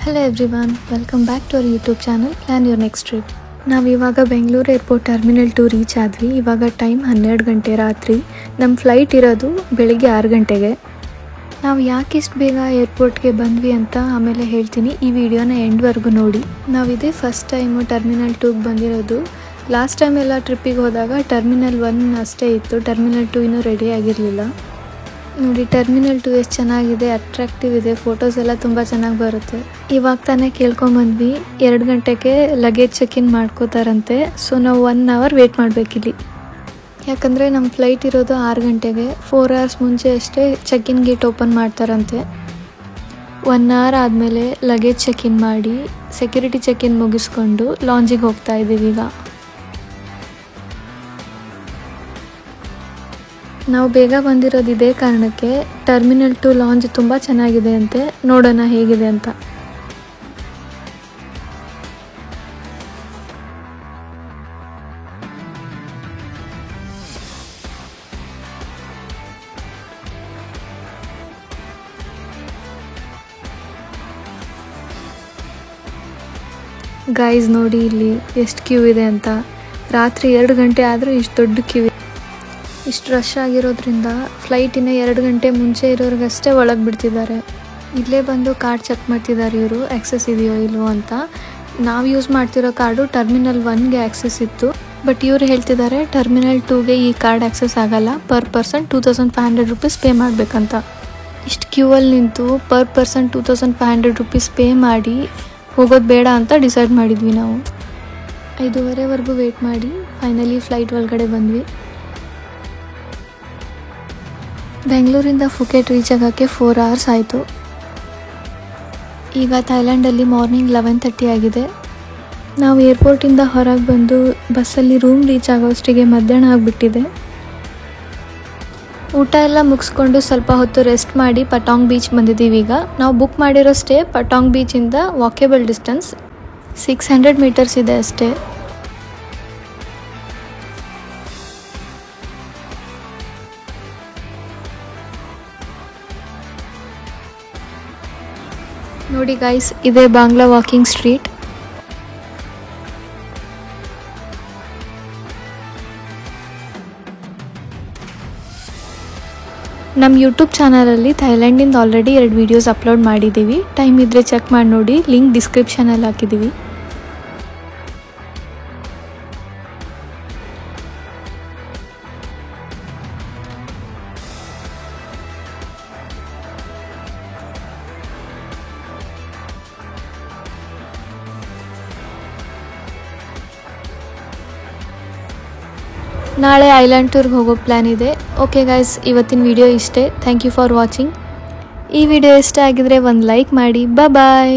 Hello everyone, welcome back to our YouTube channel Plan Your Next Trip. ನಾವು ಇವಾಗ Bengaluru airport terminal 2 reach ಆದ್ವಿ. ಇವಾಗ time 12 ಗಂಟೆ ರಾತ್ರಿ. ನಮ್ಮ ಫ್ಲೈಟ್ ಇರೋದು ಬೆಳಿಗ್ಗೆ 6 ಗಂಟೆಗೆ. ನಾವು ಯಾಕೆ ಇಷ್ಟು ಬೇಗ ಏರ್ಪೋರ್ಟ್ಗೆ ಬಂದ್ವಿ ಅಂತ ಆಮೇಲೆ ಹೇಳ್ತೀನಿ. ಈ ವಿಡಿಯೋನ ಎಂಡ್ವರೆಗೂ ನೋಡಿ. ನಾವು ಇದೇ ಫಸ್ಟ್ ಟೈಮು ಟರ್ಮಿನಲ್ 2ಗೆ ಬಂದಿರೋದು. ಲಾಸ್ಟ್ ಟೈಮ್ ಎಲ್ಲ ಟ್ರಿಪ್ಪಿಗೆ ಹೋದಾಗ ಟರ್ಮಿನಲ್ 1 ಅಷ್ಟೇ ಇತ್ತು. ಟರ್ಮಿನಲ್ 2 ಇನ್ನೂ ರೆಡಿ ಆಗಿರಲಿಲ್ಲ. ನೋಡಿ ಟರ್ಮಿನಲ್ 2 ಎಷ್ಟು ಚೆನ್ನಾಗಿದೆ, ಅಟ್ರಾಕ್ಟಿವ್ ಇದೆ, ಫೋಟೋಸ್ ಎಲ್ಲ ತುಂಬ ಚೆನ್ನಾಗಿ ಬರುತ್ತೆ. ಇವಾಗ ತಾನೇ ಕೇಳ್ಕೊಂಬಂದ್ವಿ 2 ಗಂಟೆಗೆ ಲಗೇಜ್ ಚೆಕ್ ಇನ್ ಮಾಡ್ಕೋತಾರಂತೆ. ಸೊ ನಾವು 1 ಅವರ್ ವೇಟ್ ಮಾಡಬೇಕಿಲ್ಲಿ, ಯಾಕಂದರೆ ನಮ್ಮ ಫ್ಲೈಟ್ ಇರೋದು 6 ಗಂಟೆಗೆ. 4 ಅವರ್ಸ್ ಮುಂಚೆ ಅಷ್ಟೇ ಚೆಕ್ ಇನ್ ಗೇಟ್ ಓಪನ್ ಮಾಡ್ತಾರಂತೆ. 1 ಅವರ್ ಆದಮೇಲೆ ಲಗೇಜ್ ಚೆಕ್ ಇನ್ ಮಾಡಿ ಸೆಕ್ಯೂರಿಟಿ ಚೆಕ್ ಇನ್ ಮುಗಿಸ್ಕೊಂಡು ಲಾಂಜಿಗೆ ಹೋಗ್ತಾ ಇದ್ದೀವಿ. ಈಗ ನಾವು ಬೇಗ ಬಂದಿರೋದು ಇದೇ ಕಾರಣಕ್ಕೆ. ಟರ್ಮಿನಲ್ 2 ಲಾಂಜ್ ತುಂಬ ಚೆನ್ನಾಗಿದೆ ಅಂತೆ, ನೋಡೋಣ ಹೇಗಿದೆ ಅಂತ. ಗೈಸ್ ನೋಡಿ ಇಲ್ಲಿ ಎಷ್ಟು ಕ್ಯೂ ಇದೆ ಅಂತ. ರಾತ್ರಿ 2 ಗಂಟೆ ಆದರೂ ಇಷ್ಟು ದೊಡ್ಡ ಕ್ಯೂ. ಇಷ್ಟು ರಶ್ ಆಗಿರೋದ್ರಿಂದ ಫ್ಲೈಟಿನ 2 ಗಂಟೆ ಮುಂಚೆ ಇರೋರಿಗಷ್ಟೇ ಒಳಗೆ ಬಿಡ್ತಿದ್ದಾರೆ. ಇಲ್ಲೇ ಬಂದು ಕಾರ್ಡ್ ಚೆಕ್ ಮಾಡ್ತಿದ್ದಾರೆ ಇವರು, ಆ್ಯಕ್ಸೆಸ್ ಇದೆಯೋ ಇಲ್ವೋ ಅಂತ. ನಾವು ಯೂಸ್ ಮಾಡ್ತಿರೋ ಕಾರ್ಡು ಟರ್ಮಿನಲ್ 1ಗೆ ಆ್ಯಕ್ಸೆಸ್ ಇತ್ತು, ಬಟ್ ಇವ್ರು ಹೇಳ್ತಿದ್ದಾರೆ ಟರ್ಮಿನಲ್ 2ಗೆ ಈ ಕಾರ್ಡ್ ಆ್ಯಕ್ಸೆಸ್ ಆಗಲ್ಲ, ಪರ್ ಪರ್ಸನ್ 2500 ರೂಪೀಸ್ ಪೇ ಮಾಡಬೇಕಂತ. ಇಷ್ಟು ಕ್ಯೂವಲ್ಲಿ ನಿಂತು ಪರ್ ಪರ್ಸನ್ 2500 ರೂಪೀಸ್ ಪೇ ಮಾಡಿ ಹೋಗೋದು ಬೇಡ ಅಂತ ಡಿಸೈಡ್ ಮಾಡಿದ್ವಿ. ನಾವು 5:30ವರೆಗೂ ವೇಟ್ ಮಾಡಿ ಫೈನಲಿ ಫ್ಲೈಟ್ ಒಳಗಡೆ ಬಂದ್ವಿ. ಬೆಂಗಳೂರಿಂದ ಫುಕೆಟ್ ರೀಚ್ ಆಗೋಕ್ಕೆ 4 ಅವರ್ಸ್ ಆಯಿತು. ಈಗ ಥೈಲ್ಯಾಂಡಲ್ಲಿ ಮಾರ್ನಿಂಗ್ 11:30 ಆಗಿದೆ. ನಾವು ಏರ್ಪೋರ್ಟಿಂದ ಹೊರಗೆ ಬಂದು ಬಸ್ಸಲ್ಲಿ ರೂಮ್ ರೀಚ್ ಆಗೋಷ್ಟಿಗೆ ಮಧ್ಯಾಹ್ನ ಆಗಿಬಿಟ್ಟಿದೆ. ಊಟ ಎಲ್ಲ ಮುಗಿಸ್ಕೊಂಡು ಸ್ವಲ್ಪ ಹೊತ್ತು ರೆಸ್ಟ್ ಮಾಡಿ ಪಟಾಂಗ್ ಬೀಚ್ ಬಂದಿದ್ದೀವಿ. ಈಗ ನಾವು ಬುಕ್ ಮಾಡಿರೋ ಸ್ಟೇ ಪಟಾಂಗ್ ಬೀಚಿಂದ ವಾಕೇಬಲ್ ಡಿಸ್ಟೆನ್ಸ್ 600 ಮೀಟರ್ಸ್ ಇದೆ ಅಷ್ಟೇ. ನೋಡಿ ಗೈಸ್, ಇದೇ ಬಾಂಗ್ಲಾ ವಾಕಿಂಗ್ ಸ್ಟ್ರೀಟ್. ನಮ್ಮ ಯೂಟ್ಯೂಬ್ ಚಾನಲಲ್ಲಿ ಥೈಲ್ಯಾಂಡಿಂದ ಆಲ್ರೆಡಿ 2 ವೀಡಿಯೋಸ್ ಅಪ್ಲೋಡ್ ಮಾಡಿದ್ದೀವಿ. ಟೈಮ್ ಇದ್ದರೆ ಚೆಕ್ ಮಾಡಿ ನೋಡಿ, ಲಿಂಕ್ ಡಿಸ್ಕ್ರಿಪ್ಷನಲ್ಲಿ ಹಾಕಿದ್ದೀವಿ. ನಾಳೆ ಐಲ್ಯಾಂಡ್ ಟೂರ್ಗೆ ಹೋಗೋ ಪ್ಲ್ಯಾನ್ ಇದೆ. ಓಕೆ ಗೈಸ್, ಇವತ್ತಿನ ವಿಡಿಯೋ ಇಷ್ಟೇ. Thank you for watching. ಈ ವಿಡಿಯೋ ಇಷ್ಟ ಆಗಿದ್ರೆ ಒಂದು ಲೈಕ್ ಮಾಡಿ. ಬಾಯ್.